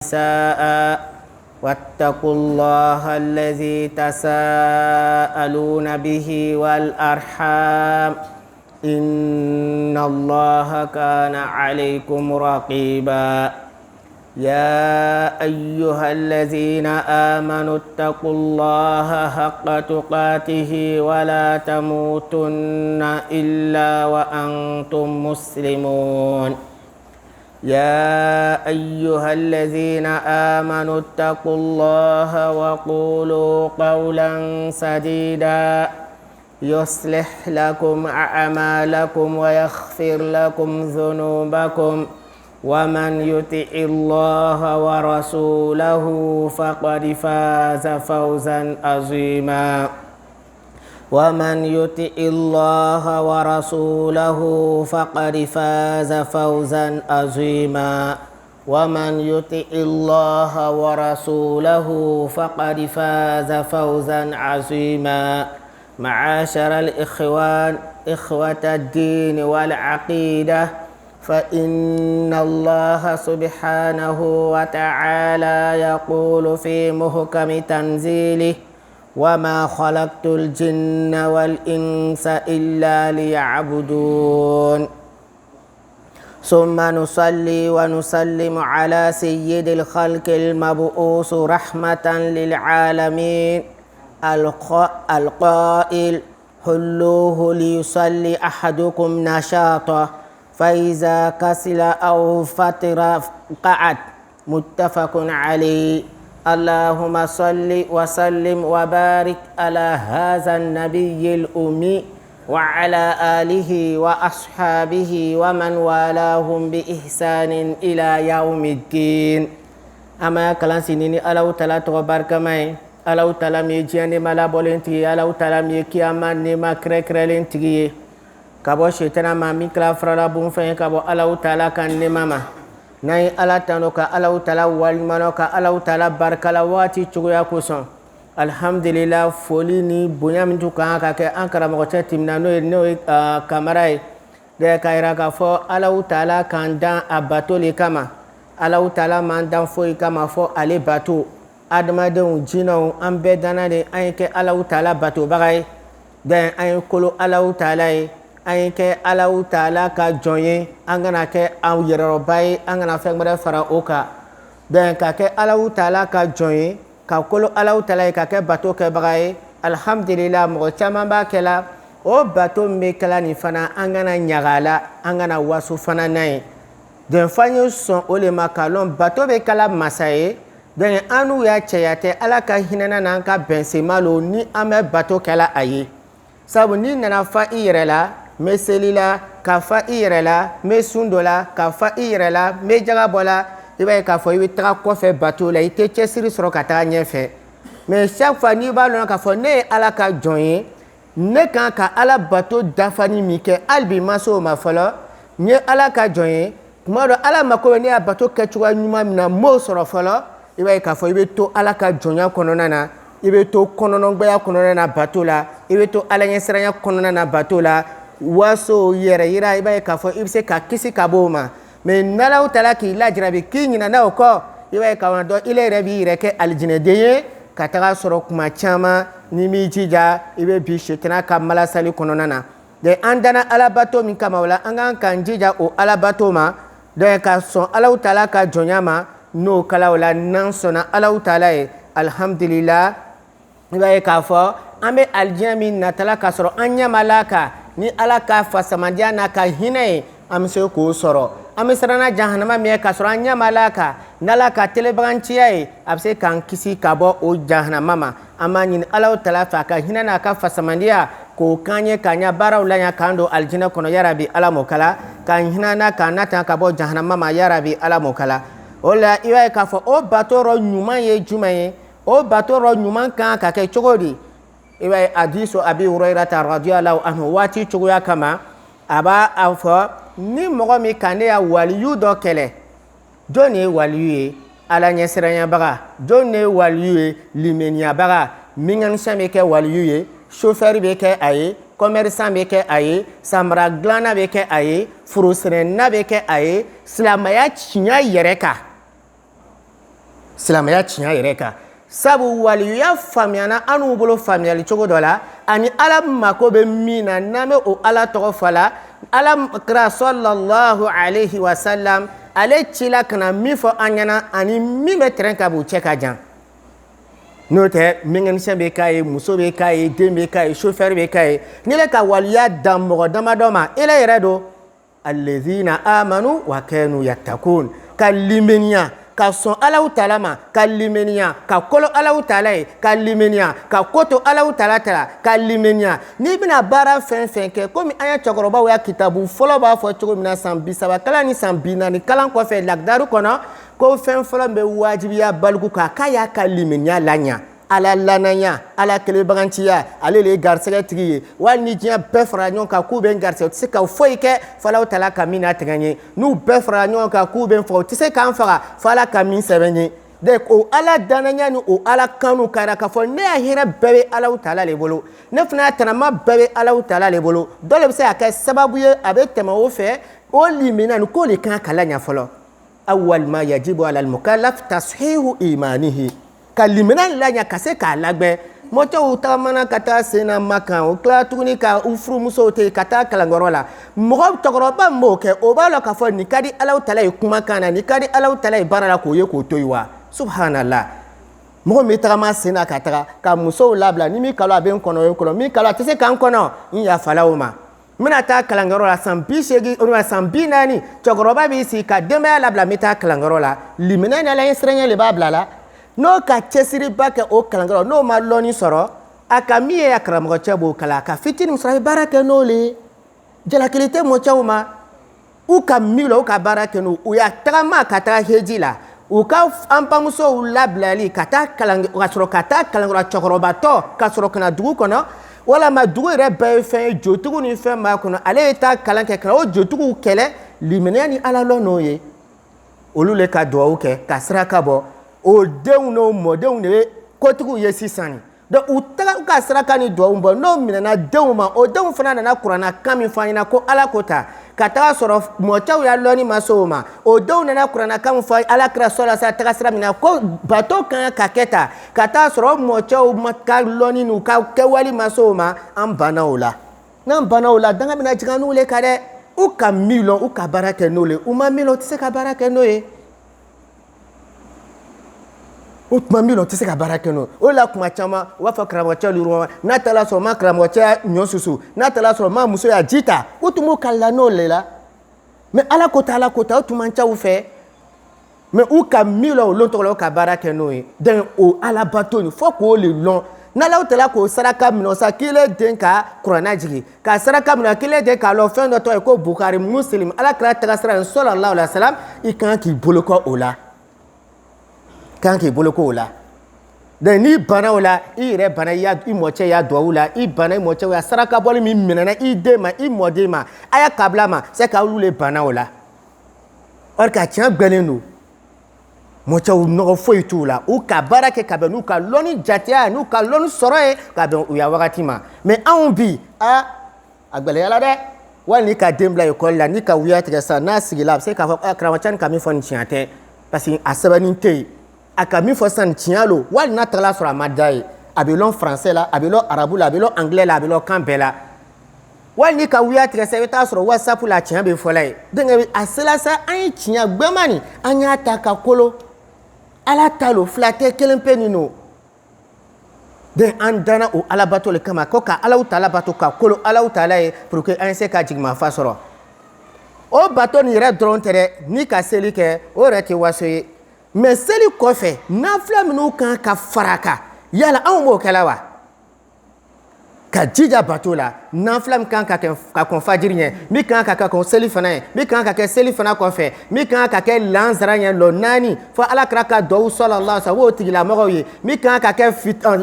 نساء واتقوا الله الذي تساءلون به والأرحام إن الله كان عليكم رقيبا يا أيها الذين آمنوا اتقوا الله حق تقاته ولا تموتن إلا وأنتم مسلمون يا أيها الذين آمنوا اتقوا الله وقولوا قولا سديدا يصلح لكم أعمالكم ويغفر لكم ذنوبكم ومن يطع الله ورسوله فقد فاز فوزا عظيما ومن يطع الله ورسوله فقد فاز فوزا عظيما ومن يطع الله ورسوله فقد فاز فوزا عظيما معاشر الإخوان إخوة الدين والعقيدة فإن الله سبحانه وتعالى يقول في محكم تنزيله وما خلقت الجن والإنس إلا ليعبدون ثم نصلي ونسلم على سيد الخلق المبعوث رحمة للعالمين القائل حلوه ليصلي أحدكم نشاطه فإذا كسل أو فتر قعد متفق عليه اللهم صل وسلم وبارك على هذا النبي الأمي وعلى آله وأصحابه ومن والاهم بإحسان إلى يوم الدين أما كلام سنيني ألو تلا تغبرك ماي ألو تلا ميجياني ملا بولنتي ألو تلا ميكياما نما كركرلنتي كابو شيطانا ما ميكلا فرلا بونفين كابو ألو تلا كان نماما nayi ala tano ka ala utala walimano ka ala utala barkala wati chugoya kuson alhamdulillah foli ni bonya mintu kan ka ke ankara mo timna no kamarai de kaira ka fo ala utala kan dan abato le kama ala utala man dan fo kama fo ale bato adamaden jino ambe danane ayke ala utala bato bagay den ay kolo ala utala ay ke ala taala ka jonye angana ke aw yeroro bay angana fe ngare fara oka den ka ke ala taala ka jonye ka kolo ala taala ka ke bato ke bagay alhamdulillah mo chama ba kala o bato me kala ni fana angana nyagala angana wasu fana nay den fanyo son ole makalon bato be kala masaye den anu ya cheyate ala ka hinana nan ka bensemalo ni ame bato kala ayi sabu ni nana fa irela me selila ka fa irela me sundola ka fa irela me jagabola iba ka fo ibi tra ko fe bateau la ite chesiri soro ka ta nyefe mais chaque fois ni ba lona ka fo ne ala ka joyin ne kan ka ala bateau dafani mike albi maso ma folo ni ala ka joyin modo ala mako ni a bateau ke chuwa nyuma mina mo soro folo iba ka fo ibi to ala ka jonya konona na ibi to konono gbe ya konona na bateau la ibi to ala nyesranya konona na bateau la waso yere yira iba ka fo ibse ka kisi kaboma me nala utala ki la jirabi kinyina na oko iba ka wana do ile rebi reke aljine deye kataka soro kuma chama ni mi jija ibe bi shetana ka mala sali konona na de andana alabato min kama wala angan kan jija o alabato ma de ka son ala utala ka jonyama no kala wala nan sona ala utala e alhamdulillah iba ka fo ambe aljami natala ka soro anya malaka ni ala ka fasamandia na ka hine amse ko soro amisrana jahannama me ka soro anya malaka nala ka telebranchiye abse kan kisi kabo o jahannama ma amani ala tala fa ka hina na ka fasamandia ko kanye kanya barawla nya kando aljina kono ya rabbi ala mokala kan hina na ka nata kabo jahannama ma ya rabbi ala mokala ola iwa ka fo o batoro nyuma ye jumaye o batoro nyuma kan ka ke chogodi iwa hadisu abi hurairata radiyallahu anhu wati chuguya kama aba afo ni mogo mi kane ya waliyu do kele joni waliyu ala nyesranya baga joni waliyu limenia baga mingan shame ke waliyu chauffeur be ke aye commerçant be ke aye samra glana be ke aye frusren na be ke aye silamaya chinya yereka silamɛya tiɲɛ yɛrɛ kan sabu waliya faamuyana an'u bolo faamuyali cogo dɔ la ani ala mako bɛ min na n'an bɛ o ala tɔgɔ fɔ la ala kira sallallahu alayhi wa sallam ale cila ka na min fɔ an ɲɛna ani min bɛ tɛrɛn ka b'u cɛ ka jan n'o tɛ mɛngɛnisɛn bɛ k'a ye muso bɛ k'a ye den bɛ k'a ye chauffeur bɛ k'a ye n'i bɛ ka waliya dan mɔgɔ damadɔ ma ele yɛrɛ don alladhina amanu wa kanu yattaqun ka limaniya ka sɔn Alahu Taala ma ka limaniya ka kolo Alahu Taala ye ka limaniya ka ko to Alahu Taala ta la ka limaniya n'i bɛna baara fɛn fɛn kɛ komi an ye cɛkɔrɔbaw ya kitabu fɔlɔ b'a fɔ cogo min na san 30 kalan ni san 40 kalan kɔfɛ lagdaru kɔnɔ ko fɛn fɔlɔ bɛ wajibiya baliku kan k'a y'a ka limaniya laɲa ala lanaya ala kelebaganciya ale le garisɛgɛ tigi ye wali ni diɲɛ bɛɛ fara ɲɔgɔn kan k'u bɛ garisɛgɛ u tɛ se ka foyi kɛ f'Alahu Taala ka min natigɛ n ye n'u bɛɛ fara ɲɔgɔn kan k'u bɛ n faga u tɛ se k'an faga f'Ala ka min sɛbɛn n ye de o ala danaya ni o ala kanu kara k'a fɔ ne ya hɛrɛ bɛɛ bɛ Alahu Taala le bolo ne fana ya tɛnɛma bɛɛ bɛ Alahu Taala le bolo dɔ le bɛ se ka kɛ sababu ye a bɛ tɛmɛ o fɛ o limina ni k'o le kan ka laɲa fɔlɔ awwal ma yajibu ala al-mukallaf tashihu imanihi ka limina laɲa ka se k'a labɛn mɔcɛw tagamana ka taa senna Makan o tila tuguni ka u furumusow te ka taa kalankɔrɔ la mɔgɔ cɛkɔrɔba min b'o kɛ o b'a lɔ k'a fɔ nin ka di Alahu Taala ye kumakan na nin ka di Alahu Taala ye baara la k'o ye k'o to yen wa subhanallah mɔgɔ min tagama senna ka taga ka musow labila ni min kalo a bɛ n kɔnɔ o ye kɔnɔ min kalo a tɛ se k'an kɔnɔ n yafala o ma n bɛna taa kalankɔrɔ la san 80 san 40 cɛkɔrɔba b'i sigi ka denbaya labila n bɛ taa kalankɔrɔ la limina ni ala ye siranya le b'a bila la n'o ka cɛsiriba kɛ o kalankɔrɔ n'o ma lɔnni sɔrɔ a ka min ye a karamɔgɔcɛ b'o kala a ka fitini sɔrɔ a ye baara kɛ n'o le ye jalakili tɛ mɔcɛw ma u ka min la u ka baara kɛ n'o u y'a tagama ka taga heji la u ka an bamusow labilali ka taa ka sɔrɔ ka taa kalankɔrɔ cɛkɔrɔbatɔ ka sɔrɔ ka na dugu kɔnɔ walama dugu yɛrɛ bɛɛ ye fɛn ye jotigiw ni fɛn b'a kɔnɔ ale ye taa kalan kɛ ka o jotigiw kɛlɛ limaniya ni ala lɔ n'o ye olu le ka duwawu kɛ ka siraka bɔ o denw n'o mɔdenw de ye kotigiw ye sisan donc u taga u ka saraka ni duwawu bɔ n'o minɛna denw ma o denw fana nana kuranna kan min fɔ an ɲɛna ko ala ko ta ka taga sɔrɔ mɔcɛw y'a lɔnni ma se o ma o denw nana kuranna kan min fɔ ala kira sɔla sa taga sira min na ko bato kan ka kɛ ta ka taa sɔrɔ mɔcɛw ma ka lɔnni n'u ka kɛwale ma se o ma an banna o la n'an banna o la danga bɛna jigin n'u le kan dɛ u ka min lɔn u ka baara kɛ n'o le u ma min lɔn u tɛ se ka baara kɛ n'o ye o tuma min na o tɛ se ka baara kɛ n'o o la kuma caman u b'a fɔ karamɔgɔcɛ lu n'a taara sɔrɔ ma karamɔgɔcɛ ɲɔ susu n'a taara sɔrɔ ma muso y'a ji ta o tun b'o kalila n'o le la mais ala ko ta o tun man ca u fɛ mais u ka min lɔn o lɔn tɔgɔ la o ka baara kɛ n'o ye donc o ala bato nin fo k'o le lɔn n'alaw tala k'o saraka minɛ sa kelen den ka kuranna jigin ka saraka minɛ kelen den k'a lɔn fɛn dɔ tɔgɔ ye ko Bukari Muslim ala kira tagasira sallallahu alaihi wasallam i kan k'i bolo kɔ o la kan k'i bolo ko o la donc n'i banna o la i yɛrɛ banna i mɔcɛ y'a duwawu la i banna i mɔcɛ y'a saraka bɔli min minɛna i den ma i mɔden ma a y'a kabila ma c'est que olu le banna o la or que a tiɲɛ gbɛnnen don mɔcɛw nɔgɔ foyi t'u la u ka baara kɛ ka bɛn n'u ka lɔnni jateya n'u ka lɔnni sɔrɔ ye ka bɛn u ya wagati ma mais anw bi a gbɛlɛyala dɛ wali n'i ka den bila école la n'i ka wuya tigɛ sa n'a sigila a bɛ se k'a fɔ karamɔgɔcɛ nin ka min fɔ nin tiɲɛ tɛ parce que a sɛbɛnni tɛ yen a ka min fɔ sisan tiɲɛ lo wali n'a tagala sɔrɔ a ma da ye a bɛ lɔn français la a bɛ lɔn arabu la a bɛ lɔn anglais la a bɛ lɔn kan bɛɛ la wali n'i ka wuya tigɛ sa i bɛ taa sɔrɔ whatsapp la tiɲɛ bɛ fɔla ye donc a sela sa an ye tiɲɛ gbɛma nin an y'a ta ka kolo ala ta lo fila tɛ kelen pe nin no donc an danna o alabato le kama ko ka Alahu Taala bato ka kolo Alahu Taala ye pour que an se ka jigimafa sɔrɔ o bato nin yɛrɛ dɔrɔn tɛ dɛ n'i ka seli kɛ o yɛrɛ tɛ waso ye mais seli kɔfɛ nafila minnu kan ka fara a kan yala anw b'o kɛla wa ka jija bato la nafila min kan ka kɛ ka kɔn fajiri ɲɛ min kan ka kɛ kɔn seli fana ye min kan ka kɛ seli fana kɔfɛ min kan ka kɛ lansara ɲɛ lɔ 4 fo ala kira ka duwawu sallallahu alaihi wasallam o tigilamɔgɔw ye min kan ka kɛ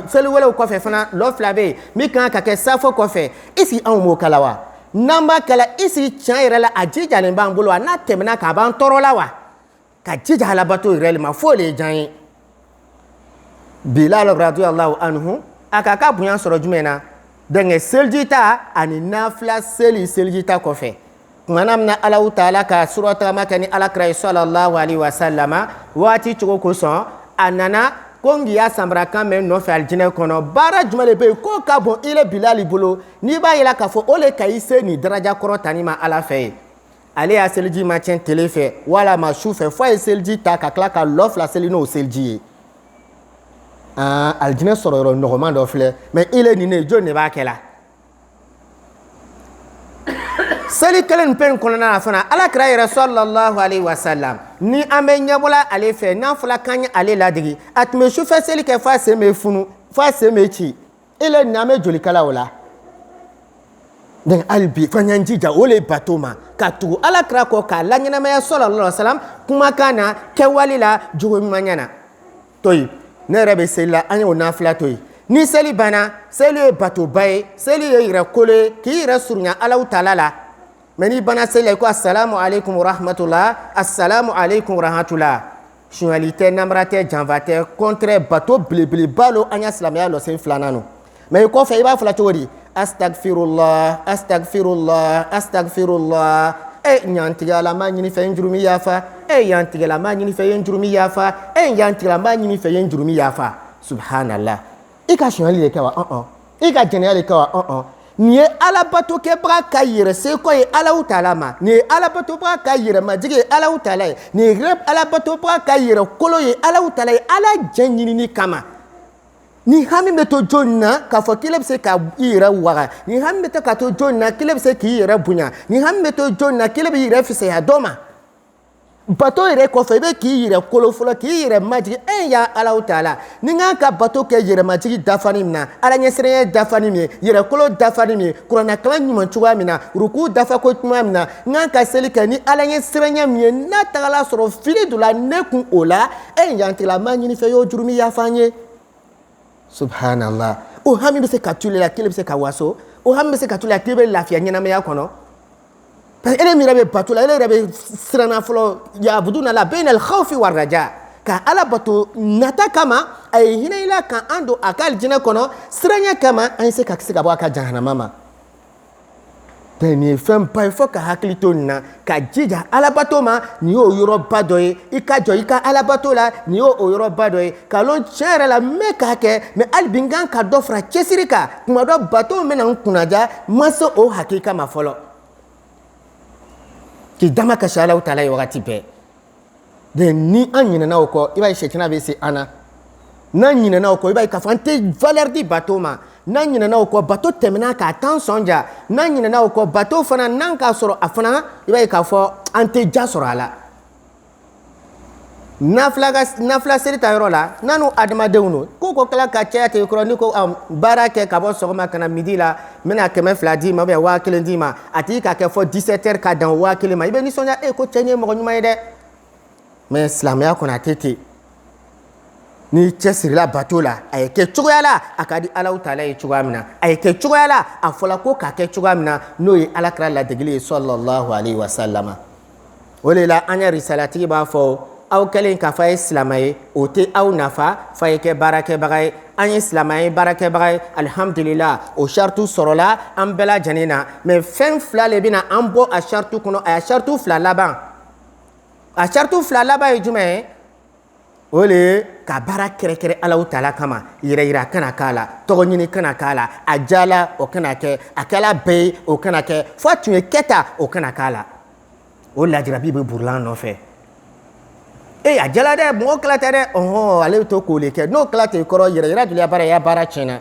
seli wɛrɛw kɔfɛ fana lɔ 2 bɛ yen min kan ka kɛ safo kɔfɛ est ce que anw b'o kɛla wa n'an b'a kɛla est ce que tiɲɛ yɛrɛ la a jijalen b'an bolo wa n'a tɛmɛna k'a b'an tɔɔrɔ la wa ka jija alabato yɛrɛ ma fo le jan ye Bilal radiyallahu anhu a ka ka bonya sɔrɔ jumɛn na donc seliji ta ani nafila seliji ta kɔfɛ kumana min na Alahu Taala ka suratama kɛ ni alakira sallallahu alaihi wasallam waati cogo kosɔn a nana ko ngi ya samara kan mɛ nɔfɛ alijinɛ kɔnɔ baara jumɛn de bɛ yen k'o ka bon i le Bilali bolo n'i b'a yira k'a fɔ o le ka i se nin daraja kɔrɔ tani ma Ala fɛ ye ale y'a seliji ma tiɲɛ tele fɛ walama su fɛ fo a ye seliji ta ka tila ka lɔ fila seli n'o seliji ye alijinɛ sɔrɔ yɔrɔ nɔgɔman dɔ filɛ mɛ i le nin ne jɔn de b'a kɛ la seli kelen pe in kɔnɔna na fana Alakira yɛrɛ sallallahu alayhi wa sallam ni an bɛ ɲɛbɔla ale fɛ n'a fɔla k'an ye ale ladege a tun bɛ sufɛ seli kɛ fo a sen bɛ funu fo a sen bɛ ci i le nin an bɛ joli kala o la donc hali bi f'an y'an jija o le bato ma ka tugu Alakira kɔ k'a laɲɛnamaya sallallahu alayhi wa sallam kumakan na kɛwale la jogo ɲumanya na to yen ne yɛrɛ bɛ seli la an y'o nafila to yen ni seli banna seli ye batoba ye seli ye yɛrɛ kolo ye k'i yɛrɛ surunya Alahu taala la mais n'i banna seli la ko assalamu alaikum wa rahmatullah assalamu alaikum wa rahmatullah sunyali tɛ namara tɛ janfa tɛ contraire bato belebeleba lo an ya silamɛya lɔsen filanan no mais i kɔfɛ i b'a fɔla cogo di astagfirullah astagfirullah astagfirullah ɲantigɛla n b'a ɲini fɛ n jurumi yafa yantigɛla n b'a ɲini fɛ n jurumi yafa yantigɛla n b'a ɲini fɛ n jurumi yafa subhanallah i ka sunyali de kɛ wa i ka jɛnɛya de kɛ wa nin ye alabatokɛbaga ka yɛrɛseko ye Alahu taala ma nin ye alabatɔbaga ka yɛrɛmajigi ye Alahu taala ye nin ye alabatɔbaga ka yɛrɛkolo ye Alahu taala ye Ala jɛn ɲinini kama ni hami bɛ to jɔn na k'a fɔ k'ile bɛ se ka i yɛrɛ waga ni hami bɛ to ka to jɔn na k'ile bɛ se k'i yɛrɛ bonya ni hami bɛ to jɔn na k'ile bɛ i yɛrɛ fisaya dɔ ma bato yɛrɛ kɔfɛ i bɛ k'i yɛrɛ kolo fɔlɔ k'i yɛrɛ majigi ya Alahu taala ni n ka bato kɛ yɛrɛmajigi dafani min na Ala ɲɛsiranya dafani min ye yɛrɛkolo dafani min ye kuranɛkalan ɲuman cogoya min na ruku dafako cogoya min na n ka seli kɛ ni Ala ɲɛsiranya min ye n'a tagala sɔrɔ fili dɔ la ne kun o la yantigɛla n b'a ɲini fɛ y'o jurumi yafa n ye subhanallah o hami bɛ se ka tule la k'ile bɛ se ka waso o hami bɛ se ka tule la k'ile bɛ lafiya ɲɛnamaya kɔnɔ parce que ele min yɛrɛ bɛ bato la ele yɛrɛ bɛ siranna fɔlɔ yabuduna la bayna al-khawfi war-raja ka Ala bato nata kama a ye hinɛ i la ka an don a ka alijinɛ kɔnɔ siranya kama an ye se ka kisi ka bɔ a ka jahanama ma nin ye fɛn ba ye fo ka hakili to nin na ka jija alabato ma nin y'o yɔrɔba dɔ ye i ka jɔ i ka alabato la nin y'o yɔrɔba dɔ ye k'a lɔn tiɲɛ yɛrɛ la n bɛ k'a kɛ mais hali bi n kan ka dɔ fara cɛsiri kan tuma dɔ bato bɛna n kunnaja n ma se o hakilika ma fɔlɔ k'i dama kasi Alahu taala ye wagati bɛɛ de ni an ɲinɛna o kɔ i b'a ye sɛtina bɛ se an na n'an ɲinɛna o kɔ i b'a ye k'a fɔ an tɛ valeur di bato ma n'an ɲinɛna o kɔ bato tɛmɛna k'a tan sɔnja n'an ɲinɛna o kɔ bato fana n'an k'a sɔrɔ a fana i b'a ye k'a fɔ an tɛ ja sɔrɔ a la nafila seli ta yɔrɔ la n'an n'u adamadenw don ko kala ka caya ten kɔrɔ ni ko baara kɛ ka bɔ sɔgɔma ka na midi la n bɛna 200 d'i ma ou bien 1000 d'i ma a tigi k'a kɛ fɔ 17 heures ka dan 1000 ma i bɛ nisɔndiya ko cɛ in ye mɔgɔ ɲuman ye dɛ mais silamɛya kɔnɔ a tɛ ten ni cɛsirila bato la a ye kɛ cogoya la a ka di Alahu taala ye cogoya min na a ye kɛ cogoya la a fɔla ko k'a kɛ cogoya min na n'o ye Alakira ladegeli ye sallallahu alayhi wa sallam o de la an ya risalatigi b'a fɔ aw kɛlen k'a fɔ a ye silamɛ ye o tɛ aw nafa f'a ye kɛ baarakɛbaga ye an ye silamɛ ye baarakɛbaga ye alhamdulillah o sartu sɔrɔla an bɛɛ lajɛlen na mais fɛn fila de bɛna an bɔ a sartu kɔnɔ a ye sartu fila laban a sartu fila laban ye jumɛn ye o le ye ka baara kɛrɛkɛrɛ Alahu taala kama yɛrɛ yira kana k'a la tɔgɔ ɲini kana k'a la a jala o kana kɛ a kɛla bɛɛ ye o kana kɛ fo a tun ye kɛta o kana k'a la o lajarabi bɛ burulan nɔfɛ a jala dɛ mɔgɔ kila tɛ dɛ ale bɛ to k'o le kɛ n'o kila tɛ kɔrɔ yɛrɛ yira joli baara ya baara tiɲɛna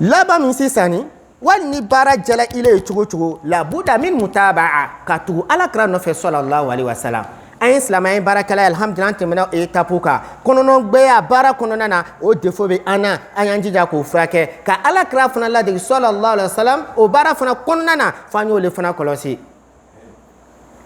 laban min sisan ni wali ni baara jala ile ye cogo cogo labuda min mutaba'a ka tugu Alakira nɔfɛ sallallahu alayhi wa sallam an ye silamɛ ye baarakɛla ye alhamdulillah an tɛmɛna étape kan kɔnɔnɔgbɛya baara kɔnɔna na o défaut bɛ an na an y'an jija k'o furakɛ ka Alakira fana ladege sallallahu alayhi wa sallam o baara fana kɔnɔna na f'an y'o le fana kɔlɔsi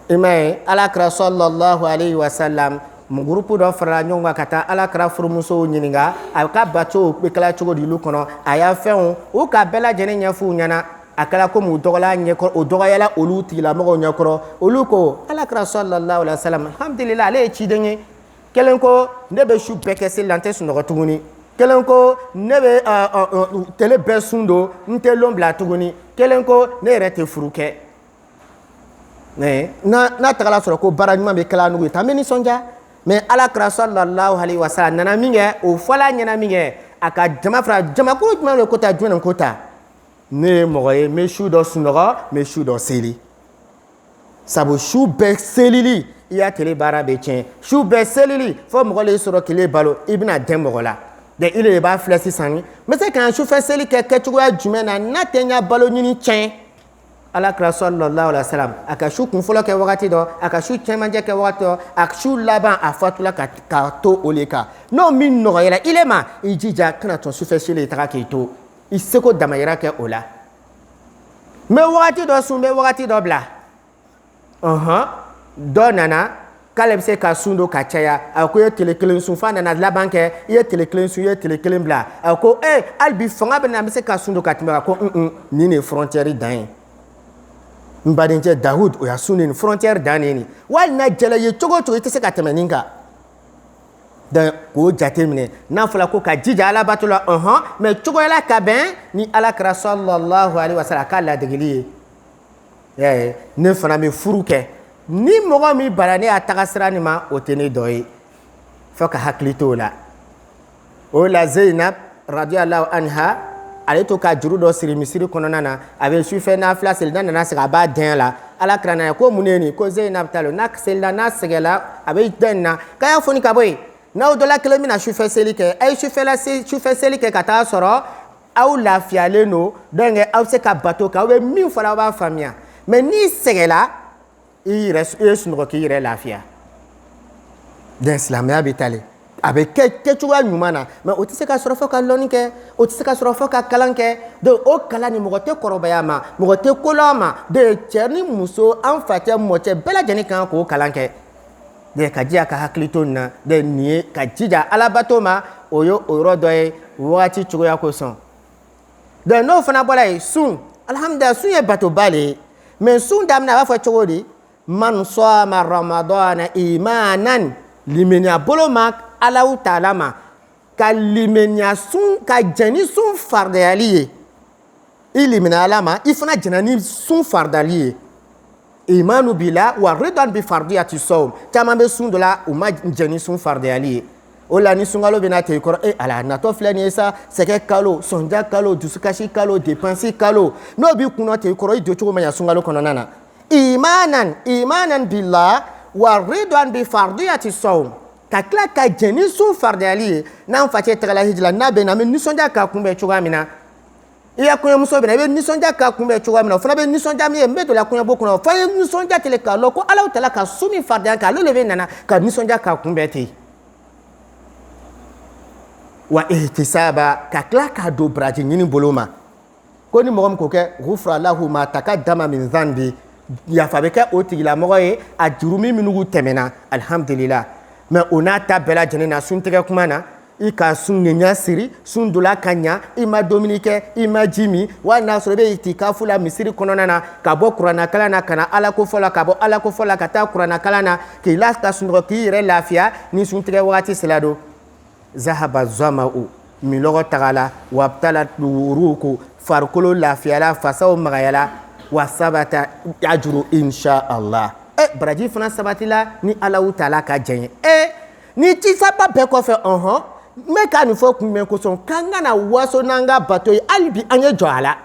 i m'a ye Alakira sallallahu alayhi wa sallam groupe dɔ farala ɲɔgɔn kan ka taa Alakira furumusow ɲininka a ka bato bɛ kɛla cogo di olu kɔnɔ a y'a fɛnw u ka bɛɛ lajɛlen ɲɛf'u ɲɛna a kɛla komi u dɔgɔyala olu tigilamɔgɔw ɲɛkɔrɔ olu ko Alakira sallallahu alayhi wa sallam alhamdulillah ale ye ciden ye kelen ko ne bɛ su bɛɛ kɛ seli la n tɛ sunɔgɔ tuguni kelen ko ne bɛ tele bɛɛ sun don n tɛ lon bila tuguni kelen ko ne yɛrɛ tɛ furu kɛ n'a tagala sɔrɔ ko baara ɲuman bɛ kɛla n'u ye tan an bɛ nisɔndiya mais alakira sallallahu alayhi wa sallam nana min kɛ o fɔla ɲɛna min kɛ a ka jama fara jamakulu jumɛn de ko ta jumɛn ko ta ne ye mɔgɔ ye n bɛ su dɔ sunɔgɔ n bɛ su dɔ seli sabu su bɛɛ selili i ya tile baara bɛ tiɲɛ su bɛɛ selili fo mɔgɔ de sɔrɔ tile balo i bɛna dɛn mɔgɔ la de ile de b'a filɛ sisan n bɛ se ka n sufɛ seli kɛ kɛcogoya jumɛn na n'a tɛ n ka balo ɲini tiɲɛ alakira sallallahu alaihi wa sallam a ka su kunfɔlɔ kɛ wagati dɔ a ka su cɛmancɛ kɛ wagati dɔ a su laban a fatula ka to o le kan n'o min nɔgɔyara ile ma i jija kana tɔn sufɛ seli taga k'i to i seko damayira kɛ o la n bɛ wagati dɔ sun n bɛ wagati dɔ bila dɔ nana k'ale bɛ se ka sun don ka caya a ko i ye tile kelen sun f'a nana laban kɛ i ye tile kelen sun i ye tile kelen bila a ko hali bi fanga bɛ na n bɛ se ka sun don ka tɛmɛ a ko nin de ye frontière dan ye n badencɛ Dawud o y'a sun nin frontière dan de ye nin wali na jala ye cogo o cogo i tɛ se ka tɛmɛ nin kan donc k'o jate minɛ n'a fɔra ko ka jija alabato la mais cogoyala ka bɛn ni alakira sallallahu alaihi wa sallam a ka ladegeli ye ne fana bɛ furu kɛ ni mɔgɔ min bara ne y'a taga sira nin ma o tɛ ne dɔ ye fo ka hakili to o la o la Zeinab radiyallahu anha ale to ka juru dɔ siri misiri kɔnɔna na a bɛ sufɛ nafila seli n'a nana segin a b'a dɛn la alakira n'a ye ko mun de ye nin ko Zeinab ta lo n'a selila n'a sɛgɛla a bɛ dɛn nin na k'a y'a foni ka bɔ yen n'aw dɔ la kelen bɛna sufɛ seli kɛ a ye sufɛ seli kɛ ka taa sɔrɔ aw lafiyalen don donc aw bɛ se ka bato kɛ aw bɛ min fɔla aw b'a faamuya mais n'i sɛgɛla i ye sunɔgɔ k'i yɛrɛ lafiya donc silamɛya bɛ tale a bɛ kɛcogoya ɲuman na mais o tɛ se ka sɔrɔ fo ka lɔnni kɛ o tɛ se ka sɔrɔ fo ka kalan kɛ donc o kalan nin mɔgɔ tɛ kɔrɔbaya ma mɔgɔ tɛ kolon ma donc cɛ ni muso an fa cɛ mɔcɛ bɛɛ lajɛlen kan k'o kalan kɛ donc ka jija ka hakili to nin na donc nin ye ka jija alabato ma o ye o yɔrɔ dɔ ye wagati cogoya kosɔn donc n'o fana bɔra yen sun alhamdulilayi sun ye batoba de ye mais sun daminɛ a b'a fɔ cogo di man sama ramadana imanan limaniya bolo ma Alahu Taala ma ka limaniya sun ka jɛn ni sun faridayali ye i limaniya Ala ma i fana jɛnna ni sun faridali ye imanu bila wa ridan bi fardiyati sawm caman bɛ sun dɔ la u ma jɛn ni sun faridayali ye o la ni sunkalo bɛna tigɛ i kɔrɔ ala natɔ filɛ nin ye sa sɛgɛ kalo sɔnja kalo dusukasi kalo dépense kalo n'o b'i kunna tigɛ i kɔrɔ i don cogo ma ɲa sunkalo kɔnɔna na imanan billah wa ridan bi fardiyati sawm ka tila ka jɛn ni sun faridayali ye n'an facɛ tagala hiji la n'a bɛ na an bɛ nisɔndiya k'a kunbɛn cogoya min na i ya kɔɲɔmuso bɛ na i bɛ nisɔndiya k'a kunbɛn cogoya min na o fana bɛ nisɔndiya min ye n bɛ don la kɔɲɔbɔ kɔnɔ o fana ye nisɔndiya tele k'a lɔn ko Alahu Taala ka sun min faridaya kɛ ale de bɛ nana ka nisɔndiya k'a kunbɛn ten wa ihtisaba ka tila k'a don baraji ɲini bolo ma ko ni mɔgɔ min k'o kɛ ghufira lahu ma taqaddama min dhanbi yafa bɛ kɛ o tigilamɔgɔ ye a juru min minnu tɛmɛna alhamdulillah mais o n'a ta bɛɛ lajɛlen na sun tigɛ kuma na i ka sun ŋɛɲɛ siri sun dɔ la ka ɲa i ma dumuni kɛ i ma ji min wali n'a sɔrɔ i bɛ itikafu la misiri kɔnɔna na ka bɔ kuranakalan na ka na alakofɔ la ka bɔ alakofɔ la ka taa kuranakalan na k'i la ka sunɔgɔ k'i yɛrɛ lafiya ni sun tigɛ wagati sera don zahaba zama'u milɔgɔ tagala wabtala uruku farikolo lafiyala fasaw magayala wa sabata ajuru insha Allah baraji fana sabatila ni Alahu Taala ka jɛn ye ni ci saba bɛɛ kɔfɛ n bɛ ka nin fɔ kunbɛn kosɔn k'an ka na waso n'an ka bato ye hali bi an ye jɔ a la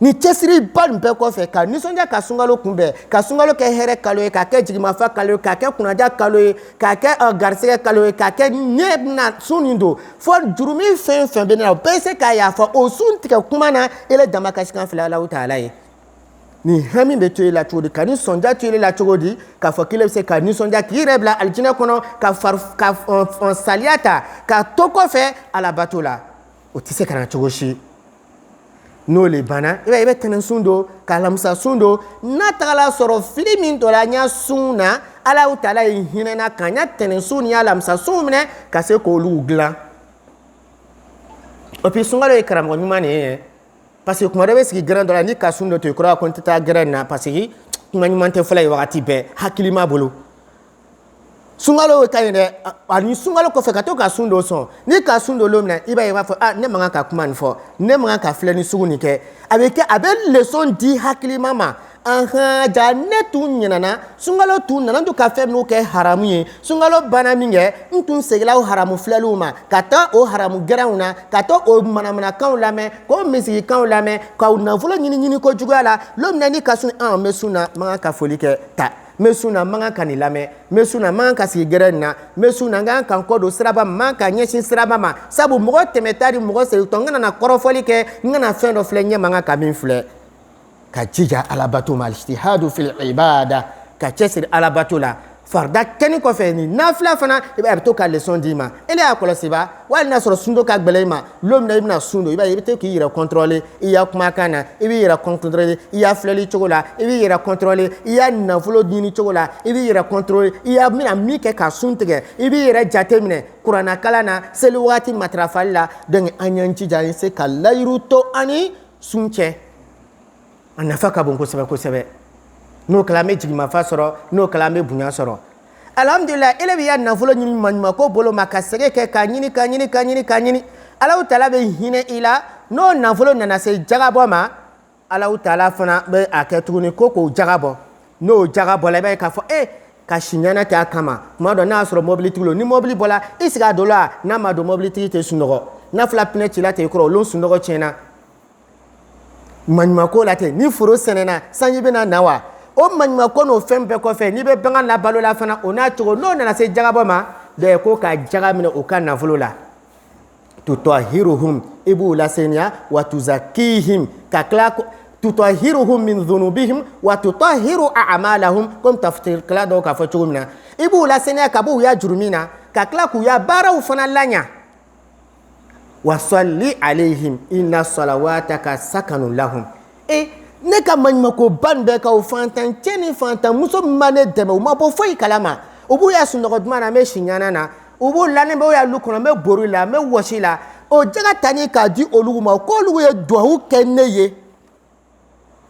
ni cɛsiri ba nin bɛɛ kɔfɛ ka nisɔndiya ka sunkalo kunbɛn ka sunkalo kɛ hɛrɛ kalo ye ka kɛ jigimafa kalo ye ka kɛ kunadiya kalo ye ka kɛ garisɛgɛ kalo ye ka kɛ ɲɛ bɛna sun nin don fo jurumi fɛn fɛn bɛ na o bɛɛ se k'a yafa o sun tigɛ kuma na ele dama kasi kan filɛ Alahu Taala ye ni hami bɛ to e la cogo di ka nisɔndiya to e la cogo di k'a fɔ k'ile bɛ se ka nisɔndiya k'i yɛrɛ bila alijinɛ kɔnɔ ka saliya ta ka to kɔfɛ alabato la o tɛ se ka na cogo si n'o le banna i bɛ tɛnɛn sun don ka alamisa sun don n'a tagala sɔrɔ fili min tora n y'a sun na Alahu Taala ye hinɛna ka n y'a tɛnɛn sun ni alamisa sun minɛ ka se k'olu dilan et puis sunkalo ye karamɔgɔ ɲuman de ye parce que kuma dɔ bɛ sigi gɛrɛn dɔ la ni ka sun dɔ to i kɔrɔ ko n tɛ taa gɛrɛn na parce que kuma ɲuman tɛ fɔla ye wagati bɛɛ hakili m'a bolo sunkalo ka ɲi dɛ ani sunkalo kɔfɛ ka to ka sun dɔ sɔn ni ka sun dɔ lo minɛ i b'a ye i b'a fɔ ne man kan ka kuma nin fɔ ne man kan ka filɛ ni sugu nin kɛ a bɛ leçon di hakilima ma aha ja ne tun ɲinana sunkalo tun nana to ka fɛn minnu kɛ haramu ye sunkalo banna min kɛ n tun segila o haramu filɛliw ma ka taa o haramu gɛrɛnw na ka taa o manamanakanw lamɛn k'o misigikanw lamɛn k'aw nafolo ɲini kojuguya la lo min na ni ka sun n bɛ sun na n man ka foli kɛ ta n bɛ sun na n man ka nin lamɛn n bɛ sun na n man ka sigi gɛrɛn nin na n bɛ sun na n kan ka n kɔ don siraba ma n man ka ɲɛsin siraba ma sabu mɔgɔ tɛmɛta ni mɔgɔ segintɔ n kana kɔrɔfɔli kɛ n kana fɛn dɔ filɛ n ɲɛ man kan ka min filɛ ka jija alabato ma ijtihadu fil ibada ka cɛsiri alabato la farida kɛni kɔfɛ ni nafila fana i b'a to ka leçon d'i ma ele y'a kɔlɔsiba wali n'a sɔrɔ sundo ka gɛlɛn i ma lo min na i bɛna sun don i b'a ye i bɛ to k'i yɛrɛ contrôler i y'a kumakan na i b'i yɛrɛ contrôler i y'a filɛli cogo la i b'i yɛrɛ contrôler i y'a nafolo ɲini cogo la i b'i yɛrɛ contrôler i y'a bɛna min kɛ ka sun tigɛ i b'i yɛrɛ jate minɛ kuranakalan na seli waati matarafali la donc an y'an jija an se ka layiru to ani sun cɛ a nafa ka bon kosɛbɛ kosɛbɛ n'o kɛla an bɛ jigimafa sɔrɔ n'o kɛla an bɛ bonya sɔrɔ alhamdulillah ele bɛ y'a nafolo ɲini maɲumako bolo ma ka sɛgɛ kɛ ka ɲini Allahu Taala bɛ hinɛ i la n'o nafolo nana se jagabɔ ma Allahu Taala fana bɛ a kɛ tuguni ko k'o jagabɔ n'o jagabɔla i b'a ye k'a fɔ ka siɲana kɛ a kama tuma dɔ n'a y'a sɔrɔ mobilitigi lo ni mobili bɔla i sigi a dɔ la n'a ma don mobilitigi tɛ sunɔgɔ n'a fila pinɛ cila tɛ i kɔrɔ olu sunɔgɔ tiɲɛna maɲumako la ten ni foro sɛnɛna sanji bɛna na wa o maɲumako n'o fɛn bɛɛ kɔfɛ n'i bɛ bagan labalo la fana o n'a cogo n'o nana se jagabɔ ma de ko ka jaga minɛ o ka nafolo la tutahhiruhum i b'u laseniya wa tuzakihim ka tila tutahhiruhum min dhunubihim wa tutahhiru a'malahum comme tafsirkɛla dɔw k'a fɔ cogo min na i b'u laseniya ka bɔ u ya jurumin na ka tila k'u ya baaraw fana laɲa wasalli alayhim inna salawataka sakanun lahum ne ka maɲumako ban bɛɛ ka o fantan cɛ ni fantan muso min ma ne dɛmɛ u ma bɔ foyi kalama u b'u ya sunɔgɔ duman na n bɛ si ɲana na u b'u lanen bɛ u ya lu kɔnɔ n bɛ bori la n bɛ wɔsi la o jaga tani k'a di olu ma k'olu ye duwawu kɛ ne ye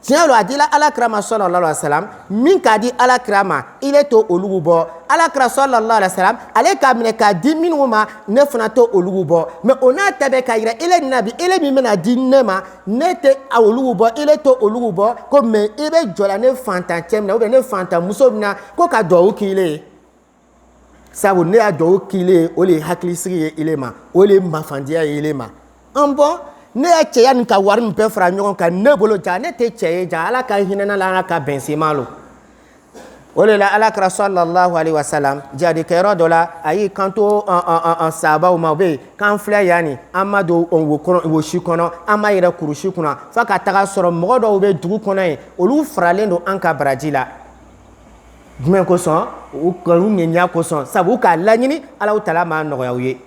tiɲɛ lo a dila alakira ma sallallahu alaihi wasallam min k'a di alakira ma ile to olu bɔ alakira sallallahu alaihi wasallam ale k'a minɛ k'a di minnu ma ne fana to olu bɔ mais o n'a ta bɛ k'a yira ile nabi ile min bɛna di ne ma ne tɛ olu bɔ ile to olu bɔ ko mais i bɛ jɔ la ne fantan cɛ min na ou bien ne fantan muso min na ko ka duwawu k'i ye sabu ne y'a duwawu k'i ye o de ye hakilisigi ye ile ma o de ye mafandiya ye ile ma an bɔ ne ya cɛya nin ka wari nin bɛɛ fara ɲɔgɔn kan ne bolo ja ne tɛ cɛ ye ja ala ka hinɛ na la ala ka bɛnsenma lo o de la alakira sallallahu alaihi wasallam jadikɛyɔrɔ dɔ la a y'i kanto sahabaw ma o bɛ yen k'an filɛ yan nin an ma don wosi kɔnɔ an ma yɛrɛ kurusi kunna f'a ka taga sɔrɔ mɔgɔ dɔw bɛ dugu kɔnɔ yen olu faralen don an ka baraji la jumɛn kosɔn u ŋɛniya kosɔn sabu u k'a laɲini Alahu Taala m'a nɔgɔya u ye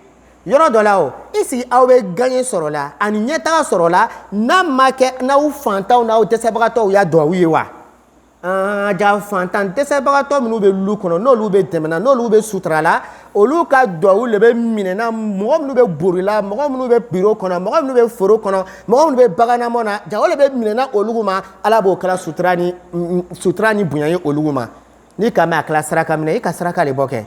yɔrɔ dɔ la o i sigi aw bɛ gaɲɛ sɔrɔ la ani ɲɛtaga sɔrɔ la n'a ma kɛ n'aw fantanw n'aw dɛsɛbagatɔw y'a duwawu ye wa ja fantan dɛsɛbagatɔ minnu bɛ lu kɔnɔ n'olu bɛ dɛmɛna n'olu bɛ sutura la olu ka duwawu de bɛ minɛna mɔgɔ minnu bɛ bori la mɔgɔ minnu bɛ biro kɔnɔ mɔgɔ minnu bɛ foro kɔnɔ mɔgɔ minnu bɛ baganamɔ na ja o de bɛ minɛna olu ma ala b'o kɛra sutura ni bonya ye olu ma n'i ka mɛn a kɛra saraka minɛ i ka saraka de bɔ kɛ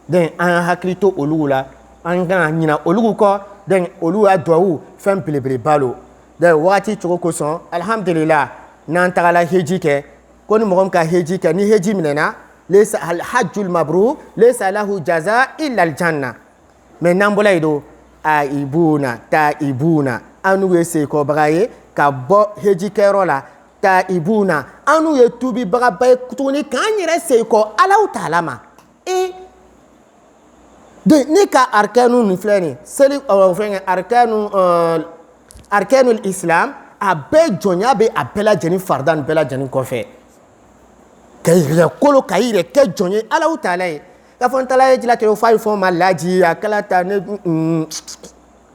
donc an hakili to olu la an kan ka ɲina olu kɔ donc olu y'a duwawu fɛn belebeleba lo donc wagati cogo kosɔn alhamdulillah n'an tagala heji kɛ ko ni mɔgɔ min ka heji kɛ ni heji minɛna laysa alhajjul mabrur laysa lahu jaza illa aljanna mais n'an bɔla yen don taibuna an n'u ye segikɔbaga ye ka bɔ heji kɛyɔrɔ la taibuna an n'u ye tubibagaba ye tuguni k'an yɛrɛ segikɔ Alahu Taala ma donc ne ka arkanu nin filɛ nin seli fɛn arkanul islam a bɛɛ jɔnya bɛ a bɛɛ lajɛlen farida nin bɛɛ lajɛlen kɔfɛ ka yɛrɛ kolo ka yɛrɛ kɛ jɔn ye Alahu Taala ye k'a fɔ n taara ye jila kɛ f'a ye fɔ n ma laji a kala ta ne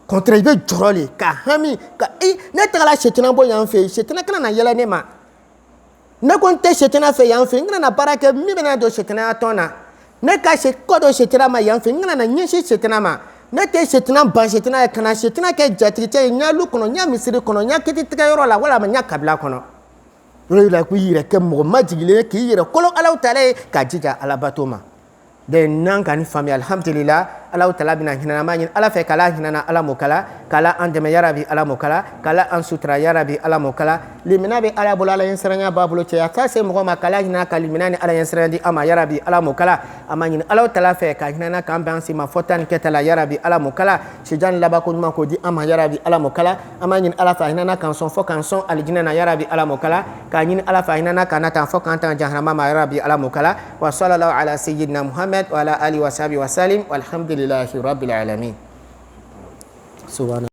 contre i bɛ jɔrɔ le ka hami ka ne tagala sɛtana bɔ yan fɛ sɛtana kana na yɛlɛ ne ma ne ko n tɛ sɛtana fɛ yan fɛ n kana na baara kɛ min bɛna don sɛtanaya tɔn na ne ka kɔ dɔ sɛtana ma yan fɛ n kana na ɲɛsin sɛtana ma ne tɛ sɛtana ban sɛtana ye ka na sɛtana kɛ jatigicɛ ye n y'a lu kɔnɔ n y'a misiri kɔnɔ n y'a kititigɛyɔrɔ la walama n y'a kabila kɔnɔ o de la ko i yɛrɛ kɛ mɔgɔ majigilen ye k'i yɛrɛ kolo Alahu Taala ye ka jija alabato ma donc n'an ka nin faamuya alhamdulillah Allahu Taala bina hinana ma ɲini Ala fɛ kala hinana Ala m'o kala kala an dɛmɛ yarabi Ala m'o kala kala an sutura yarabi Ala m'o kala limina bɛ Ala bolo Ala ɲɛsiranya b'a bolo cɛ a t'a se mɔgɔ ma kala hinana ka limina ni Ala ɲɛsiranya di a ma yarabi Ala m'o kala a ma ɲini Allahu Taala fɛ ka hinana k'an bɛn an si ma fɔta ni kɛta la yarabi Ala m'o kala sijani labanko ɲuman k'o di an ma yarabi Ala m'o kala an ma ɲini Ala fɛ a hinana k'an sɔn fɔ k'an sɔn alijinɛ na yarabi Ala m'o kala k'a ɲini Ala fɛ a hinana k'an na tan fɔ k'an tan jahanama ma yarabi Ala m'o kala wa sallallahu ala sayyidina Muhammad wa ala alihi wa sahbihi wa salim walhamdulillahi rabbil alamin subhana